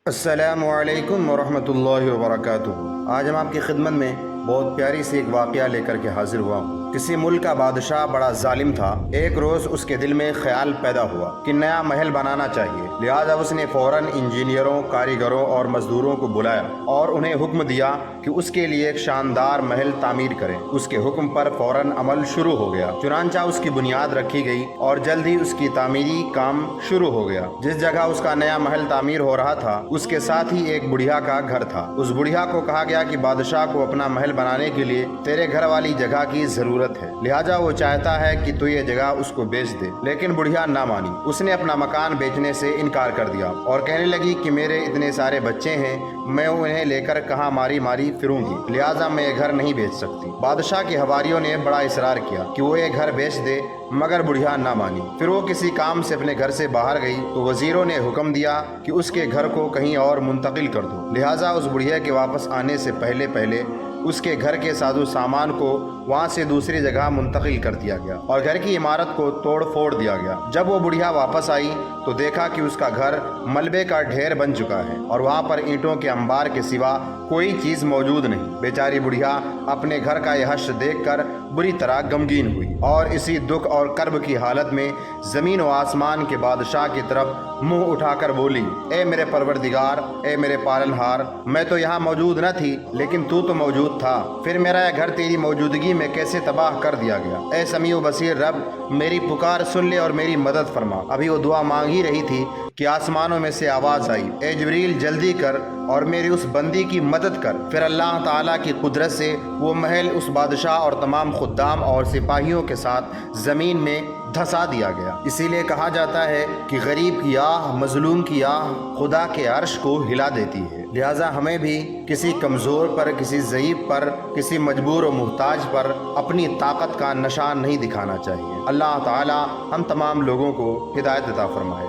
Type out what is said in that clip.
السلام علیکم ورحمۃ اللہ وبرکاتہ۔ آج ہم آپ کی خدمت میں بہت پیاری سی ایک واقعہ لے کر کے حاضر ہوا ہوں۔ کسی ملک کا بادشاہ بڑا ظالم تھا۔ ایک روز اس کے دل میں خیال پیدا ہوا کہ نیا محل بنانا چاہیے، لہٰذا اس نے فوراً انجینئروں، کاریگروں اور مزدوروں کو بلایا اور انہیں حکم دیا کہ اس کے لیے ایک شاندار محل تعمیر کریں۔ اس کے حکم پر فوراً عمل شروع ہو گیا، چنانچہ اس کی بنیاد رکھی گئی اور جلد ہی اس کی تعمیری کام شروع ہو گیا۔ جس جگہ اس کا نیا محل تعمیر ہو رہا تھا، اس کے ساتھ ہی ایک بڑھیا کا گھر تھا۔ اس بڑھیا کو کہا گیا کہ بادشاہ کو اپنا محل بنانے کے لیے تیرے گھر والی جگہ کی ضرورت ہے، لہٰذا وہ چاہتا ہے کہ تو یہ جگہ اس کو بیچ دے۔ لیکن بڑھیا نہ مانی، اس نے اپنا مکان بیچنے سے انکار کر دیا اور کہنے لگی کہ میرے اتنے سارے بچے ہیں، میں انہیں لے کر کہاں ماری ماری پھروں گی، لہٰذا میں یہ گھر نہیں بیچ سکتی۔ بادشاہ کے حواریوں نے بڑا اصرار کیا کہ وہ یہ گھر بیچ دے، مگر بڑھیا نہ مانی۔ پھر وہ کسی کام سے اپنے گھر سے باہر گئی تو وزیروں نے حکم دیا کہ اس کے گھر کو کہیں اور منتقل کر دو، لہٰذا اس بڑھیا کے واپس آنے سے پہلے اس کے گھر کے ساز و سامان کو وہاں سے دوسری جگہ منتقل کر دیا گیا اور گھر کی عمارت کو توڑ پھوڑ دیا گیا۔ جب وہ بڑھیا واپس آئی تو دیکھا کہ اس کا گھر ملبے کا ڈھیر بن چکا ہے اور وہاں پر اینٹوں کے انبار کے سوا کوئی چیز موجود نہیں۔ بیچاری بڑھیا اپنے گھر کا یہ حشر دیکھ کر بری طرح غمگین ہوئی اور اسی دکھ اور کرب کی حالت میں زمین و آسمان کے بادشاہ کی طرف منہ اٹھا کر بولی، اے میرے پروردگار، اے میرے پالنہار، میں تو یہاں موجود نہ تھی لیکن تو موجود تھا، پھر میرا یہ گھر تیری موجودگی میں کیسے تباہ کر دیا گیا؟ اے سمیع و بصیر رب، میری پکار سن لے اور میری مدد فرما۔ ابھی وہ دعا مانگ ہی رہی تھی کہ آسمانوں میں سے آواز آئی، اے جبریل جلدی کر اور میری اس بندی کی مدد کر۔ پھر اللہ تعالیٰ کی قدرت سے وہ محل اس بادشاہ اور تمام خدام اور سپاہیوں کے ساتھ زمین میں دھسا دیا گیا۔ اسی لیے کہا جاتا ہے کہ غریب کی آہ، مظلوم کی آہ خدا کے عرش کو ہلا دیتی ہے۔ لہٰذا ہمیں بھی کسی کمزور پر، کسی ضعیف پر، کسی مجبور و محتاج پر اپنی طاقت کا نشان نہیں دکھانا چاہیے۔ اللہ تعالیٰ ہم تمام لوگوں کو ہدایت عطا فرمائے۔